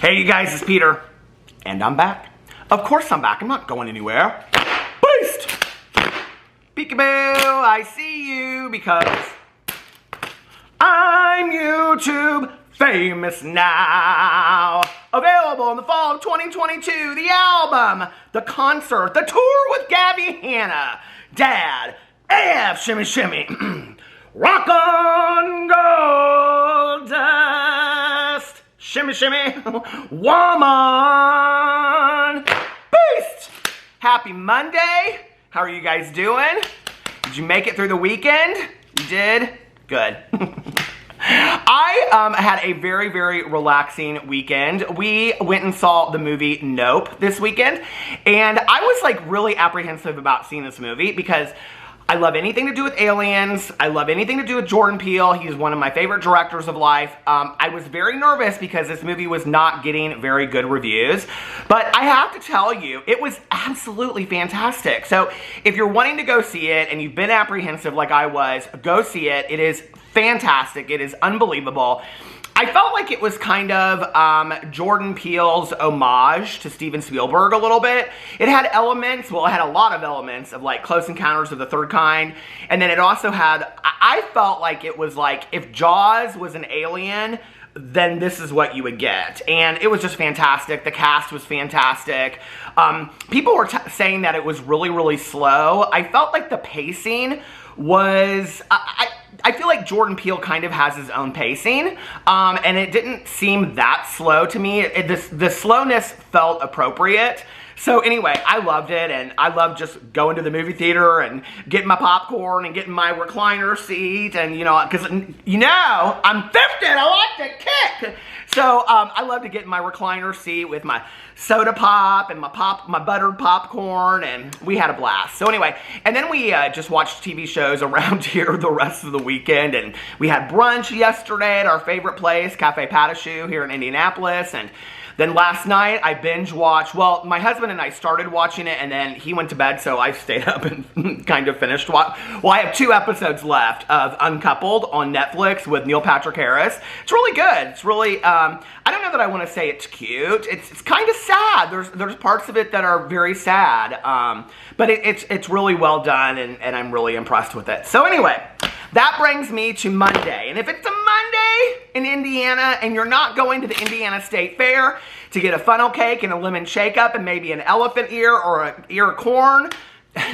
Hey you guys, it's Peter, and I'm back. Of course I'm back, I'm not going anywhere. Beast! Peekaboo, I see you because I'm YouTube famous now. Available in the fall of 2022, the album, the concert, the tour with Gabby Hanna, Dad, AF Shimmy Shimmy, Rock on Gold Dust, Shimmy Shimmy, Woman, Beast! Happy Monday. How are you guys doing? Did you make it through the weekend? You did? Good. I had a very, very relaxing weekend. We went and saw the movie Nope this weekend, and I was like really apprehensive about seeing this movie because I love anything to do with aliens. I love anything to do with Jordan Peele. He's one of my favorite directors of life. I was very nervous because this movie was not getting very good reviews, but I have to tell you, it was absolutely fantastic. So if you're wanting to go see it and you've been apprehensive like I was, go see it. It is fantastic. It is unbelievable. I felt like it was kind of Jordan Peele's homage to Steven Spielberg a little bit. It had elements, well, it had a lot of elements of like Close Encounters of the Third Kind. And then it also had, I felt like it was like if Jaws was an alien, then this is what you would get. And it was just fantastic. The cast was fantastic. People were saying that it was really, really slow. I felt like the pacing was, I feel like Jordan Peele kind of has his own pacing, and it didn't seem that slow to me. The slowness felt appropriate. So anyway, I loved it, and I loved just going to the movie theater and getting my popcorn and getting my recliner seat, and because I'm 50 and I like to kick. So I love to get in my recliner seat with my soda pop and my buttered popcorn, and we had a blast. So anyway, and then we just watched TV shows around here the rest of the weekend, and we had brunch yesterday at our favorite place, Cafe Patachou here in Indianapolis, and then last night, I binge watched, well, my husband and I started watching it, and then he went to bed, so I stayed up and kind of finished watching. Well, I have 2 episodes left of Uncoupled on Netflix with Neil Patrick Harris. It's really good. It's really, I don't know that I want to say it's cute. It's kind of sad. There's parts of it that are very sad, but it's really well done, and I'm really impressed with it. So anyway, that brings me to Monday, and if it's a Monday in Indiana and you're not going to the Indiana State Fair to get a funnel cake and a lemon shake-up and maybe an elephant ear or an ear of corn.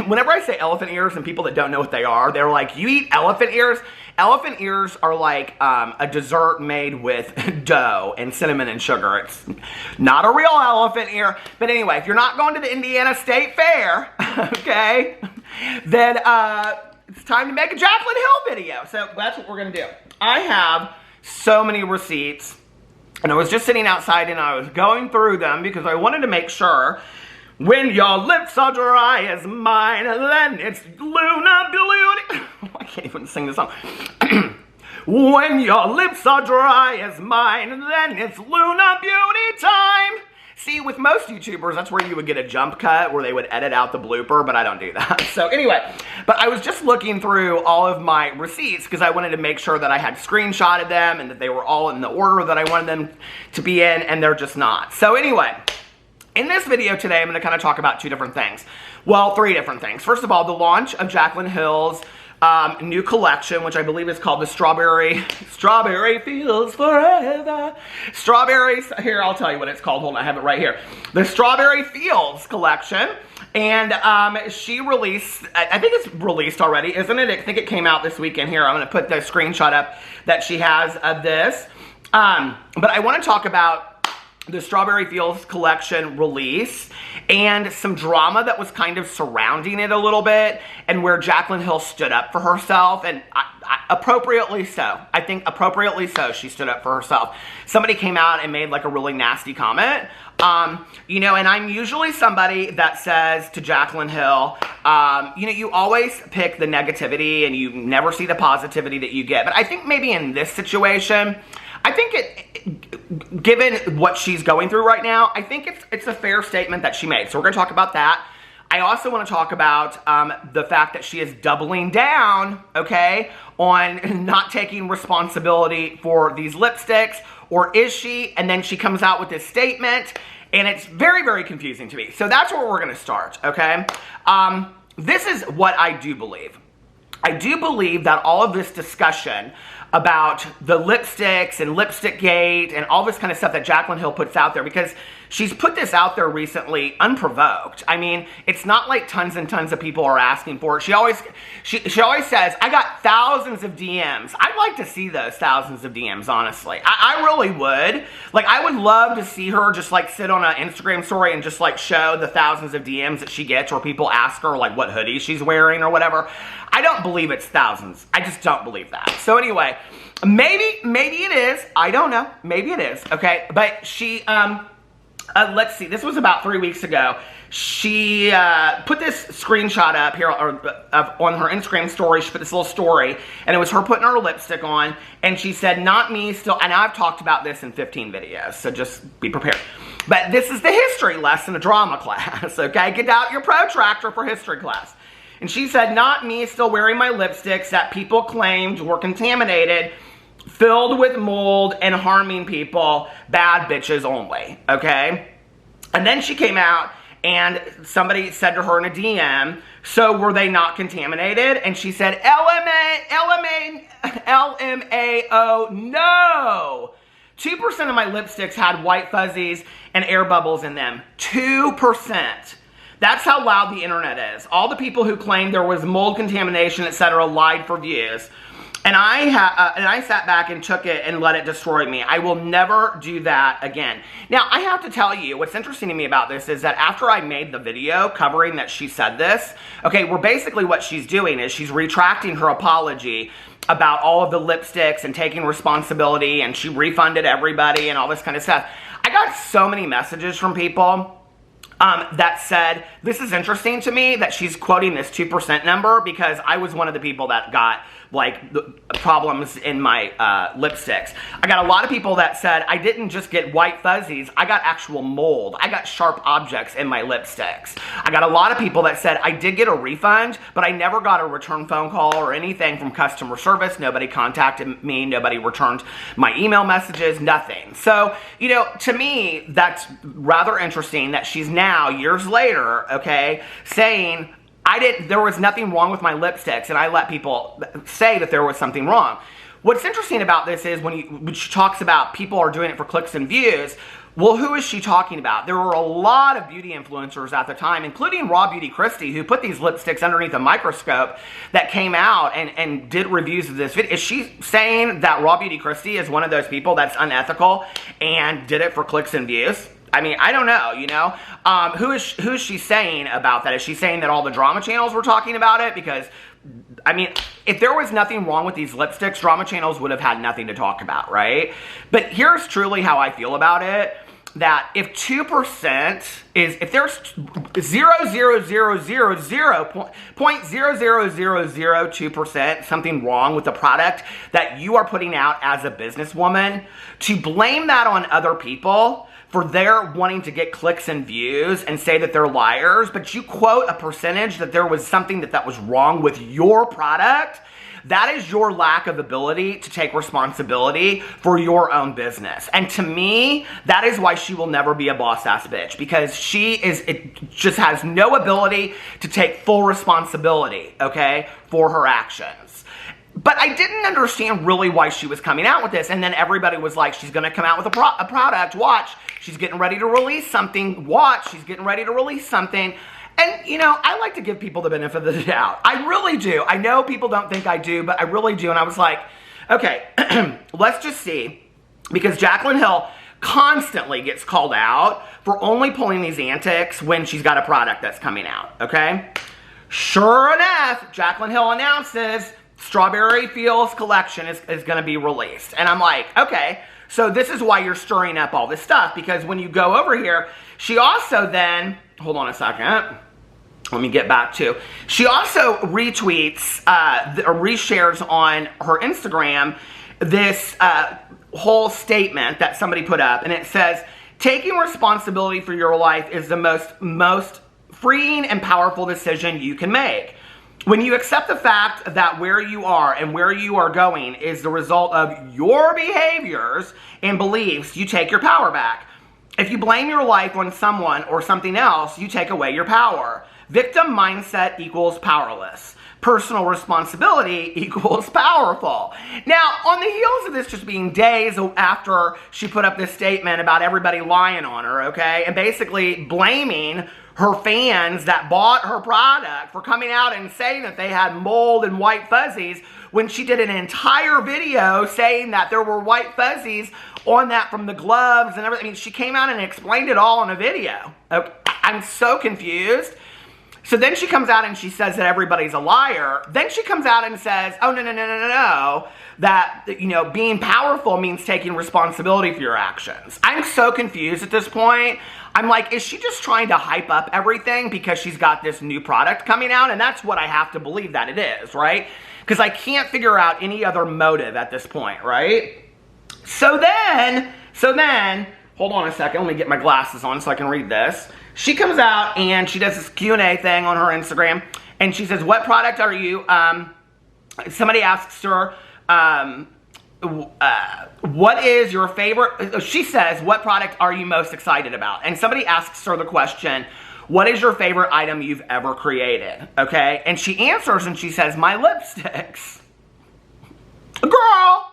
Whenever I say elephant ears and people that don't know what they are, they're like, you eat elephant ears? Elephant ears are like a dessert made with dough and cinnamon and sugar. It's not a real elephant ear. But anyway, if you're not going to the Indiana State Fair, okay, then it's time to make a Jaclyn Hill video. So that's what we're going to do. I have so many receipts. And I was just sitting outside and I was going through them because I wanted to make sure when your lips are dry as mine, then it's Luna Beauty. I can't even sing this song. When your lips are dry as mine, then it's Luna Beauty time. See, with most YouTubers, that's where you would get a jump cut where they would edit out the blooper, but I don't do that. So anyway, but I was just looking through all of my receipts because I wanted to make sure that I had screenshotted them and that they were all in the order that I wanted them to be in, and they're just not. So anyway, in this video today, I'm going to kind of talk about 2 different things. Well, 3 different things. First of all, the launch of Jaclyn Hill's new collection, which I believe is called the Strawberry Fields Forever. Strawberries, here, I'll tell you what it's called. Hold on, I have it right here. The Strawberry Fields collection. And she released, I think it's released already, isn't it? I think it came out this weekend. Here, I'm going to put the screenshot up that she has of this. But I want to talk about the Strawberry Fields collection release and some drama that was kind of surrounding it a little bit, and where Jaclyn Hill stood up for herself, and appropriately so. I think appropriately so she stood up for herself. Somebody came out and made like a really nasty comment. And I'm usually somebody that says to Jaclyn Hill, you always pick the negativity and you never see the positivity that you get. But I think maybe in this situation, I think given what she's going through right now, I think it's a fair statement that she made. So we're going to talk about that. I also want to talk about the fact that she is doubling down, okay, on not taking responsibility for these lipsticks or is she? And then she comes out with this statement, and it's very, very confusing to me. So that's where we're going to start, okay? This is what I do believe. I do believe that all of this discussion about the lipsticks and Lipstickgate and all this kind of stuff that Jaclyn Hill puts out there, because she's put this out there recently unprovoked. I mean, it's not like tons and tons of people are asking for it. She always says, I got thousands of DMs. I'd like to see those thousands of DMs, honestly. I really would. Like, I would love to see her just like sit on an Instagram story and just like show the thousands of DMs that she gets where people ask her like what hoodie she's wearing or whatever. I don't believe it's thousands. I just don't believe that. So anyway, maybe it is. I don't know. Maybe it is. Okay. But she, let's see. This was about 3 weeks ago. She put this screenshot up here on her Instagram story. She put this little story, and it was her putting her lipstick on, and she said, not me still. And I've talked about this in 15 videos, so just be prepared. But this is the history lesson, a drama class, okay? Get out your protractor for history class. And she said, not me still wearing my lipsticks that people claimed were contaminated, filled with mold, and harming people. Bad bitches only, okay? And then she came out, and somebody said to her in a DM, so were they not contaminated? And she said, LMAO, no! 2% of my lipsticks had white fuzzies and air bubbles in them. 2%. That's how loud the internet is. All the people who claimed there was mold contamination, etc., lied for views. And I sat back and took it and let it destroy me. I will never do that again. Now, I have to tell you, what's interesting to me about this is that after I made the video covering that she said this, okay, well, basically what she's doing is she's retracting her apology about all of the lipsticks and taking responsibility, and she refunded everybody and all this kind of stuff. I got so many messages from people that said, this is interesting to me that she's quoting this 2% number, because I was one of the people that got like problems in my lipsticks. I got a lot of people that said I didn't just get white fuzzies, I got actual mold. I got sharp objects in my lipsticks. I got a lot of people that said I did get a refund, but I never got a return phone call or anything from customer service. Nobody contacted me, nobody returned my email messages, nothing. So, you know, to me, that's rather interesting that she's now, years later, okay, saying, there was nothing wrong with my lipsticks, and I let people say that there was something wrong. What's interesting about this is when she talks about people are doing it for clicks and views, well, who is she talking about? There were a lot of beauty influencers at the time, including Raw Beauty Christie, who put these lipsticks underneath a microscope, that came out and did reviews of this video. Is she saying that Raw Beauty Christie is one of those people that's unethical and did it for clicks and views? I mean, I don't know, you know? Who is she saying about that? Is she saying that all the drama channels were talking about it? Because, I mean, if there was nothing wrong with these lipsticks, drama channels would have had nothing to talk about, right? But here's truly how I feel about it. That if 2% is, if there's 0.00002% something wrong with the product that you are putting out as a businesswoman, to blame that on other people for their wanting to get clicks and views and say that they're liars, but you quote a percentage that there was something that was wrong with your product, that is your lack of ability to take responsibility for your own business. And to me, that is why she will never be a boss-ass bitch, because it just has no ability to take full responsibility, okay, for her actions. But I didn't understand really why she was coming out with this, and then everybody was like, she's going to come out with a product, watch, she's getting ready to release something, watch, she's getting ready to release something. And, you know, I like to give people the benefit of the doubt. I really do. I know people don't think I do, but I really do. And I was like, okay, let's just see. Because Jaclyn Hill constantly gets called out for only pulling these antics when she's got a product that's coming out, okay? Sure enough, Jaclyn Hill announces Strawberry Feels collection is going to be released. And I'm like, okay, so this is why you're stirring up all this stuff. Because when you go over here, she also then, hold on a second. Let me get back to. She also retweets or reshares on her Instagram this whole statement that somebody put up, and it says, "Taking responsibility for your life is the most freeing and powerful decision you can make. When you accept the fact that where you are and where you are going is the result of your behaviors and beliefs, you take your power back. If you blame your life on someone or something else, you take away your power. Victim mindset equals powerless. Personal responsibility equals powerful. Now, on the heels of this just being days after she put up this statement about everybody lying on her, okay, and basically blaming her fans that bought her product for coming out and saying that they had mold and white fuzzies when she did an entire video saying that there were white fuzzies on that from the gloves and everything. I mean, she came out and explained it all in a video. Okay, I'm so confused. So then she comes out and she says that everybody's a liar. Then she comes out and says, oh, no, that, you know, being powerful means taking responsibility for your actions. I'm so confused at this point. I'm like, is she just trying to hype up everything because she's got this new product coming out? And that's what I have to believe that it is, right? Because I can't figure out any other motive at this point, right? So then, hold on a second, let me get my glasses on so I can read this. She comes out and she does this Q&A thing on her Instagram, and she says, what product are you, somebody asks her, what is your favorite, she says, what product are you most excited about? And somebody asks her the question, what is your favorite item you've ever created? Okay, and she answers and she says, my lipsticks. Girl!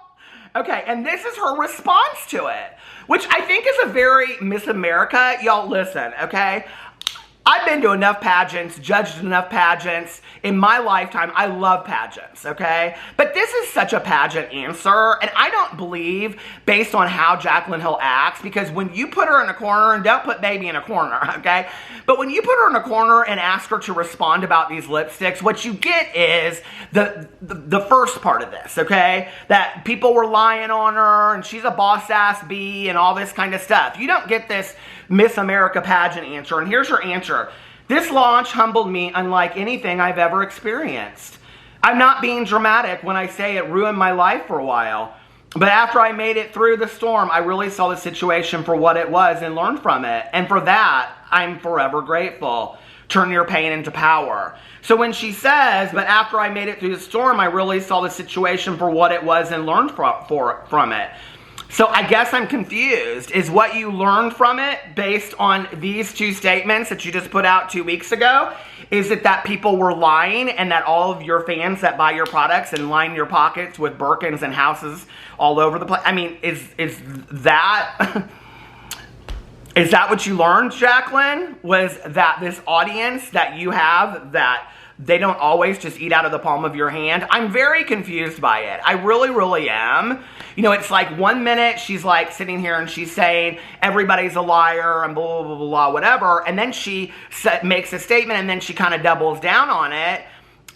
Okay, and this is her response to it, which I think is a very Miss America. Y'all listen, okay? I've been to enough pageants, judged enough pageants in my lifetime. I love pageants, okay? But this is such a pageant answer, and I don't believe, based on how Jaclyn Hill acts, because when you put her in a corner, and don't put baby in a corner, okay? But when you put her in a corner and ask her to respond about these lipsticks, what you get is the first part of this, okay? That people were lying on her, and she's a boss-ass bee, and all this kind of stuff. You don't get this Miss America pageant answer, and here's her answer. This launch humbled me unlike anything I've ever experienced. I'm not being dramatic when I say it ruined my life for a while, but after I made it through the storm, I really saw the situation for what it was and learned from it, and for that, I'm forever grateful. Turn your pain into power. So when she says, but after I made it through the storm, I really saw the situation for what it was and learned from it. So I guess I'm confused. Is what you learned from it based on these two statements that you just put out 2 weeks ago? Is it that people were lying and that all of your fans that buy your products and line your pockets with Birkins and houses all over the place? I mean, is that... Is that what you learned, Jaclyn? Was that this audience that you have, that they don't always just eat out of the palm of your hand? I'm very confused by it. I really, really am. You know, it's like 1 minute she's like sitting here and she's saying everybody's a liar and blah, blah, blah, blah, whatever. And then she makes a statement and then she kind of doubles down on it.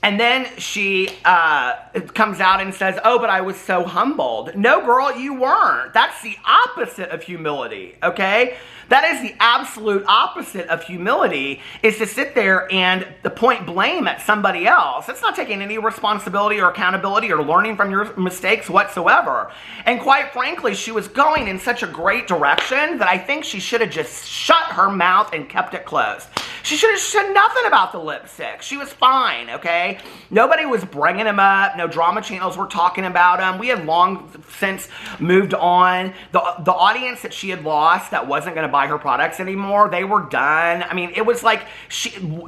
And then she comes out and says, oh, but I was so humbled. No, girl, you weren't. That's the opposite of humility, okay? That is the absolute opposite of humility, is to sit there and point blame at somebody else. It's not taking any responsibility or accountability or learning from your mistakes whatsoever. And quite frankly, she was going in such a great direction that I think she should have just shut her mouth and kept it closed. She should have said nothing about the lipstick. She was fine, okay? Nobody was bringing him up. No drama channels were talking about him. We had long since moved on. The audience that she had lost that wasn't going to buy her products anymore, they were done. I mean, it was like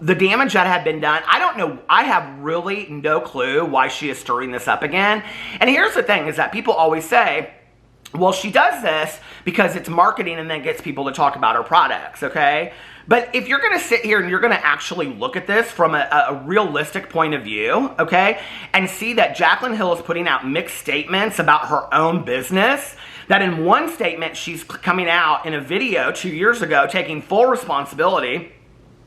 the damage that had been done. I don't know. I have really no clue why she is stirring this up again. And here's the thing, is that people always say, well, she does this because it's marketing and then gets people to talk about her products, okay? But if you're going to sit here and you're going to actually look at this from a realistic point of view, okay, and see that Jaclyn Hill is putting out mixed statements about her own business, that in one statement she's coming out in a video 2 years ago taking full responsibility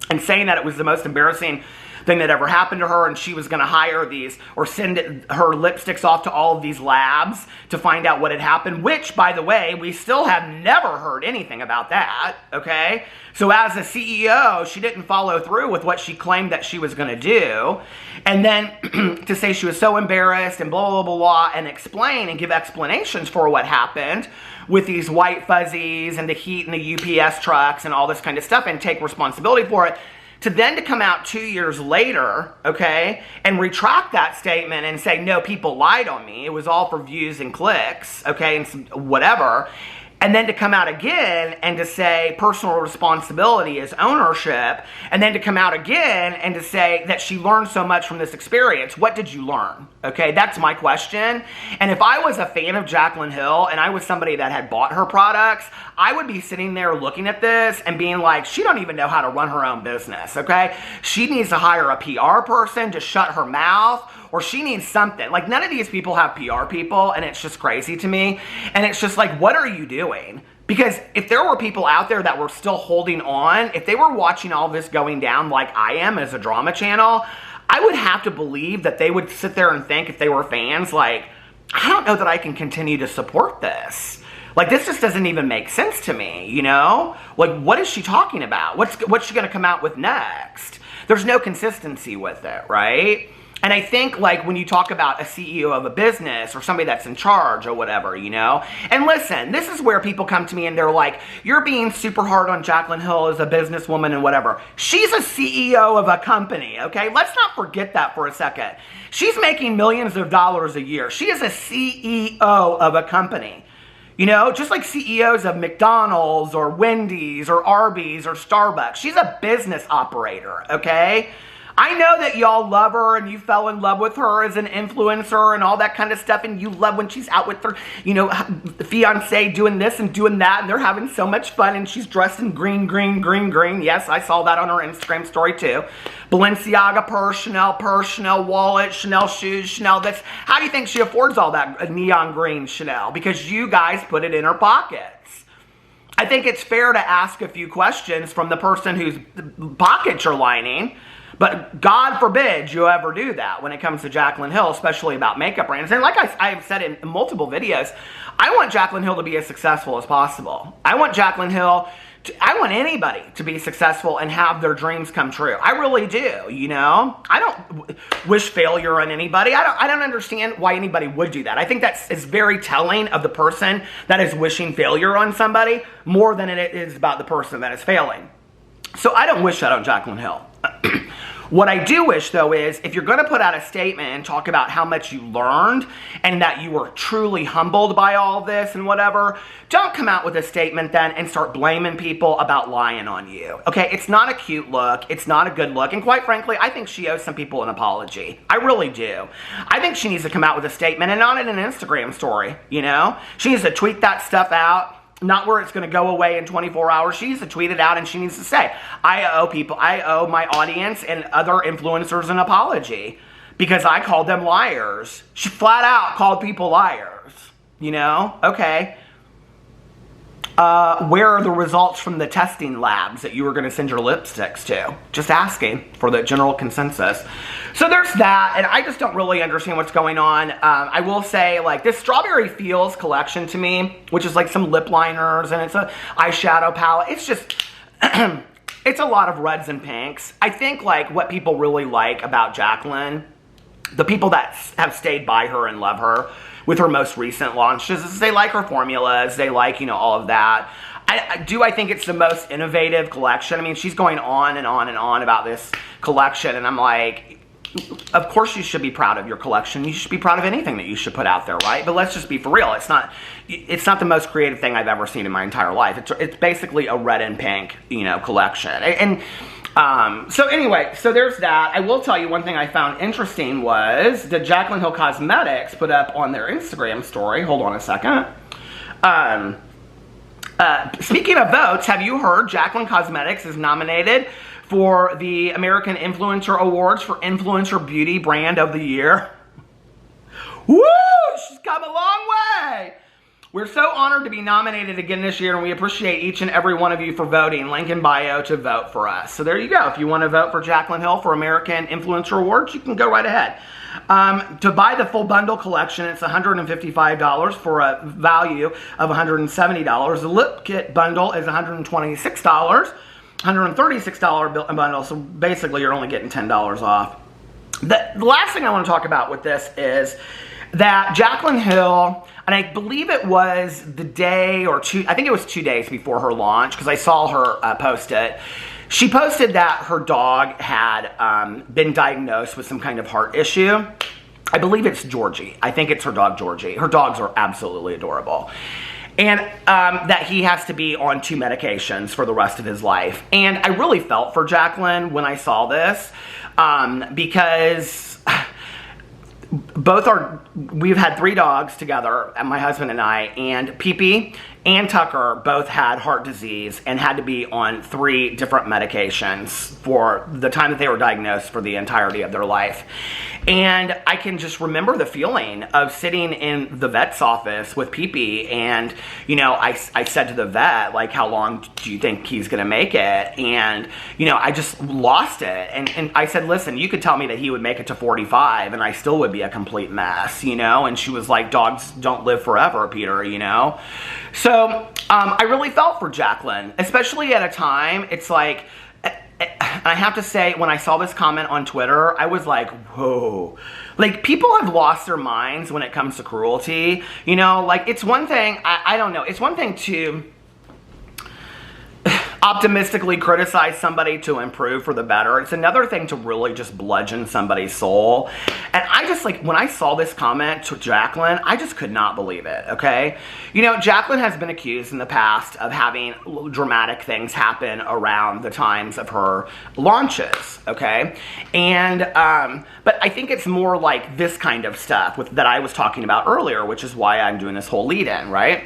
and saying that it was the most embarrassing thing that ever happened to her, and she was going to hire these or send her lipsticks off to all of these labs to find out what had happened, which, by the way, we still have never heard anything about that, okay? So as a CEO, she didn't follow through with what she claimed that she was going to do. And then to say she was so embarrassed and blah, blah, blah, blah, and explain and give explanations for what happened with these white fuzzies and the heat and the UPS trucks and all this kind of stuff and take responsibility for it. to then to come out 2 years later, okay, and retract that statement and say, no, people lied on me. It was all for views and clicks, okay, and some, whatever. And then to come out again and to say personal responsibility is ownership, and then to come out again and to say that she learned so much from this experience. What did you learn? Okay, that's my question. And if I was a fan of Jaclyn Hill and I was somebody that had bought her products, I would be sitting there looking at this and being like, she don't even know how to run her own business, okay? She needs to hire a PR person to shut her mouth, or she needs something. Like, none of these people have PR people, and it's just crazy to me. And it's just like, what are you doing? Because if there were people out there that were still holding on, if they were watching all this going down like I am as a drama channel, I would have to believe that they would sit there and think, if they were fans, like, I don't know that I can continue to support this. Like, this just doesn't even make sense to me, you know? Like, what is she talking about? What's she gonna come out with next? There's no consistency with it, right? And I think, like, when you talk about a CEO of a business or somebody that's in charge or whatever, you know? And listen, this is where people come to me and they're like, you're being super hard on Jaclyn Hill as a businesswoman and whatever. She's a CEO of a company, okay? Let's not forget that for a second. She's making millions of dollars a year. She is a CEO of a company. You know, just like CEOs of McDonald's or Wendy's or Arby's or Starbucks. She's a business operator, okay? I know that y'all love her and you fell in love with her as an influencer and all that kind of stuff, and you love when she's out with her, you know, fiance doing this and doing that, and they're having so much fun, and she's dressed in green, green, green, green. Yes, I saw that on her Instagram story too. Balenciaga purse, Chanel wallet, Chanel shoes, Chanel this. How do you think she affords all that neon green Chanel? Because you guys put it in her pockets. I think it's fair to ask a few questions from the person whose pockets are lining. But God forbid you ever do that when it comes to Jaclyn Hill, especially about makeup brands. And like I've said in multiple videos, I want Jaclyn Hill to be as successful as possible. I want Jaclyn Hill, I want anybody to be successful and have their dreams come true. I really do, you know? I don't wish failure on anybody. I don't understand why anybody would do that. I think is very telling of the person that is wishing failure on somebody more than it is about the person that is failing. So I don't wish that on Jaclyn Hill. What I do wish, though, is if you're going to put out a statement and talk about how much you learned and that you were truly humbled by all this and whatever, don't come out with a statement then and start blaming people about lying on you. Okay, it's not a cute look. It's not a good look. And quite frankly, I think she owes some people an apology. I really do. I think she needs to come out with a statement and not in an Instagram story, you know? She needs to tweet that stuff out. Not where it's going to go away in 24 hours. She needs to tweet it out and she needs to say, I owe my audience and other influencers an apology because I called them liars. She flat out called people liars. You know? Okay. Where are the results from the testing labs that you were going to send your lipsticks to? Just asking for the general consensus. So there's that, and I just don't really understand what's going on. I will say, like, this Strawberry Feels collection to me, which is like some lip liners, and it's an eyeshadow palette. It's just, it's a lot of reds and pinks. I think, like, what people really like about Jaclyn, the people that have stayed by her and love her, with her most recent launches, they like her formulas, they like, you know, all of that. I think it's the most innovative collection. I mean, she's going on and on and on about this collection, and I'm like, of course you should be proud of your collection. You should be proud of anything that you should put out there, right? But let's just be for real. It's not the most creative thing I've ever seen in my entire life. It's basically a red and pink, you know, collection. And so anyway, so there's that. I will tell you one thing I found interesting was that Jaclyn Hill Cosmetics put up on their Instagram story. Hold on a second. Speaking of votes, have you heard Jaclyn Cosmetics is nominated for the American Influencer Awards for Influencer Beauty Brand of the Year? Woo! She's come a long way! We're so honored to be nominated again this year, and we appreciate each and every one of you for voting. Link in bio to vote for us. So there you go. If you want to vote for Jaclyn Hill for American Influencer Awards, you can go right ahead. To buy the full bundle collection, it's $155 for a value of $170. The lip kit bundle is $126, $136 bundle, so basically you're only getting $10 off. The last thing I want to talk about with this is, that Jaclyn Hill, and I believe it was the day or two, I think it was 2 days before her launch, because I saw her post it. She posted that her dog had been diagnosed with some kind of heart issue. I believe it's Georgie. I think it's her dog, Georgie. Her dogs are absolutely adorable. And that he has to be on 2 medications for the rest of his life. And I really felt for Jaclyn when I saw this, because we've had 3 dogs together, my husband and I, and Pee-Pee and Tucker both had heart disease and had to be on 3 different medications for the time that they were diagnosed for the entirety of their life. And I can just remember the feeling of sitting in the vet's office with Pee-Pee, and, you know, I said to the vet, like, how long do you think he's going to make it? And, you know, I just lost it. And I said, listen, you could tell me that he would make it to 45 and I still would be a complete mess, you know? And she was like, dogs don't live forever, Peter, you know? So I really felt for Jaclyn, especially at a time, it's like, I have to say, when I saw this comment on Twitter, I was like, whoa. Like, people have lost their minds when it comes to cruelty. You know, like, it's one thing, I don't know, it's one thing to optimistically criticize somebody to improve for the better. It's another thing to really just bludgeon somebody's soul. And I just, like, when I saw this comment to Jaclyn, I just could not believe it, okay? You know, Jaclyn has been accused in the past of having dramatic things happen around the times of her launches, okay? And, but I think it's more like this kind of stuff that I was talking about earlier, which is why I'm doing this whole lead-in, right?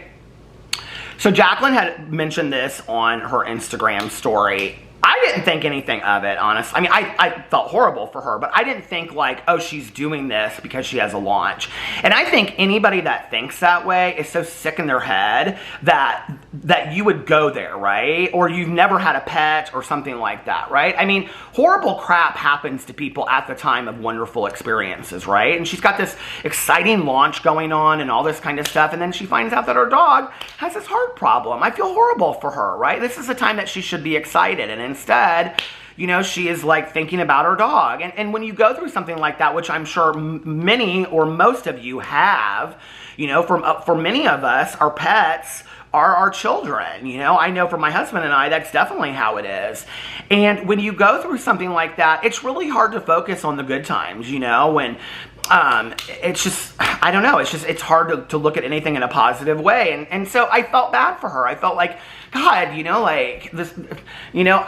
So Jaclyn had mentioned this on her Instagram story. I didn't think anything of it, honestly. I mean, I felt horrible for her, but I didn't think like, oh, she's doing this because she has a launch. And I think anybody that thinks that way is so sick in their head that you would go there, right? Or you've never had a pet or something like that, right? I mean, horrible crap happens to people at the time of wonderful experiences, right? And she's got this exciting launch going on and all this kind of stuff, and then she finds out that her dog has this heart problem. I feel horrible for her, right? This is a time that she should be excited, and instead, you know, she is like thinking about her dog. And when you go through something like that, which I'm sure many or most of you have, you know, for many of us, our pets are our children. You know, I know for my husband and I, that's definitely how it is. And when you go through something like that, it's really hard to focus on the good times, you know, when it's just, I don't know, it's hard to look at anything in a positive way. And so I felt bad for her. I felt like, God, you know, like this, you know,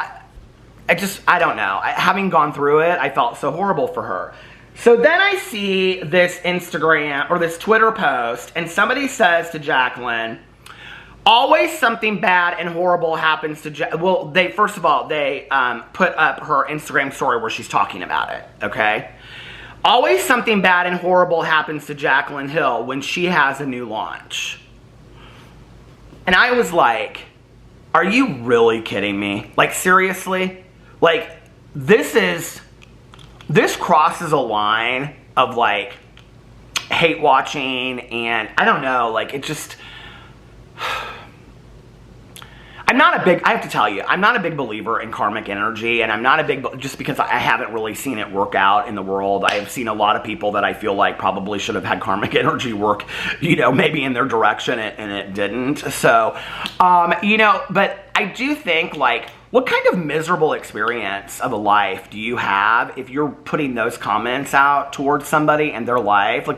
I don't know. Having gone through it, I felt so horrible for her. So then I see this Instagram or this Twitter post, and somebody says to Jaclyn, always something bad and horrible happens to well, they first of all, they put up her Instagram story where she's talking about it, okay? Always something bad and horrible happens to Jaclyn Hill when she has a new launch. And I was like, are you really kidding me? Like, seriously? Like, this crosses a line of, like, hate watching, and I don't know, like, it just, I have to tell you, I'm not a big believer in karmic energy, and I'm not a big, just because I haven't really seen it work out in the world. I have seen a lot of people that I feel like probably should have had karmic energy work, you know, maybe in their direction, and it didn't. So, you know, but I do think, like, what kind of miserable experience of a life do you have if you're putting those comments out towards somebody and their life? Like,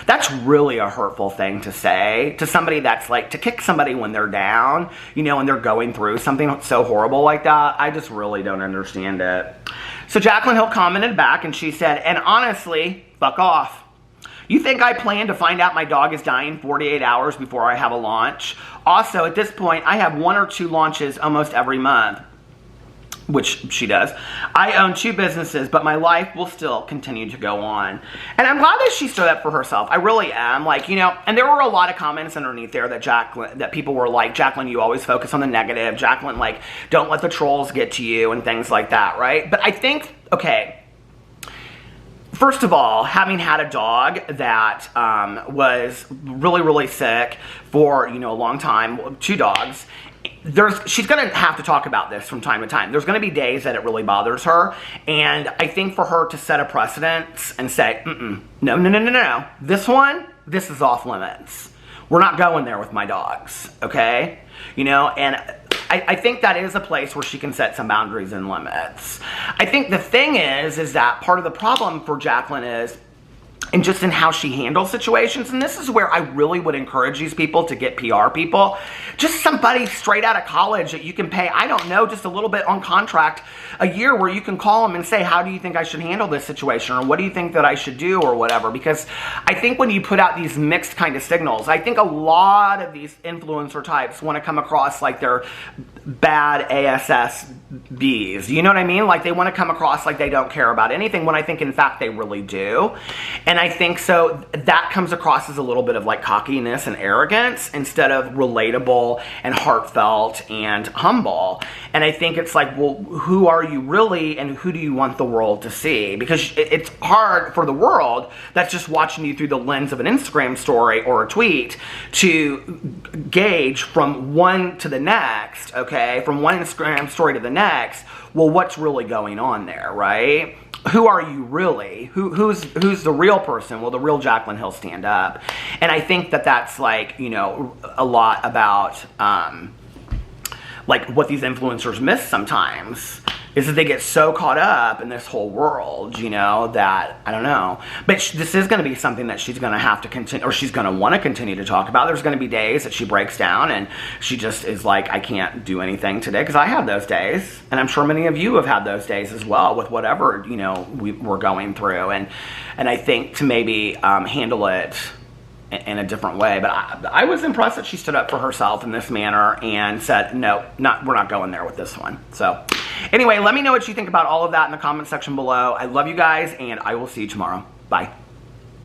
that's really a hurtful thing to say to somebody. That's like, to kick somebody when they're down, you know, and they're going through something so horrible like that. I just really don't understand it. So Jaclyn Hill commented back, and she said, and honestly, fuck off. You think I plan to find out my dog is dying 48 hours before I have a launch? Also, at this point, I have 1 or 2 launches almost every month, which she does. I own 2 businesses, but my life will still continue to go on. And I'm glad that she stood up for herself. I really am. Like, you know, and there were a lot of comments underneath there that people were like, Jaclyn, you always focus on the negative. Jaclyn, like, don't let the trolls get to you and things like that, right? But I think, okay, first of all, having had a dog that was really, really sick for, you know, a long time, 2 dogs, she's going to have to talk about this from time to time. There's going to be days that it really bothers her. And I think for her to set a precedence and say, no. This is off limits. We're not going there with my dogs, okay? You know, and I think that is a place where she can set some boundaries and limits. I think the thing is that part of the problem for Jaclyn is, and just in how she handles situations, and this is where I really would encourage these people to get PR people. Just somebody straight out of college that you can pay, I don't know, just a little bit on contract a year, where you can call them and say, how do you think I should handle this situation? Or what do you think that I should do, or whatever? Because I think when you put out these mixed kind of signals, I think a lot of these influencer types want to come across like they're bad ASSBs. You know what I mean? Like they want to come across like they don't care about anything, when I think in fact they really do. And I think so that comes across as a little bit of like cockiness and arrogance instead of relatable and heartfelt and humble. And I think it's like, well, who are you really, and who do you want the world to see? Because it's hard for the world that's just watching you through the lens of an Instagram story or a tweet to gauge from one to the next, okay? From one Instagram story to the next, well, what's really going on there, right? Who are you really? Who's the real person? Will the real Jaclyn Hill stand up? And I think that that's like, you know, a lot about like what these influencers miss sometimes, is that they get so caught up in this whole world, you know, that, I don't know. But this is going to be something that she's going to have to continue, or she's going to want to continue to talk about. There's going to be days that she breaks down and she just is like, I can't do anything today, because I have those days. And I'm sure many of you have had those days as well with whatever, you know, we're going through. And I think to maybe handle it in a different way. But I was impressed that she stood up for herself in this manner and said, no, we're not going there with this one. So anyway, let me know what you think about all of that in the comment section below. I love you guys, and I will see you tomorrow. Bye.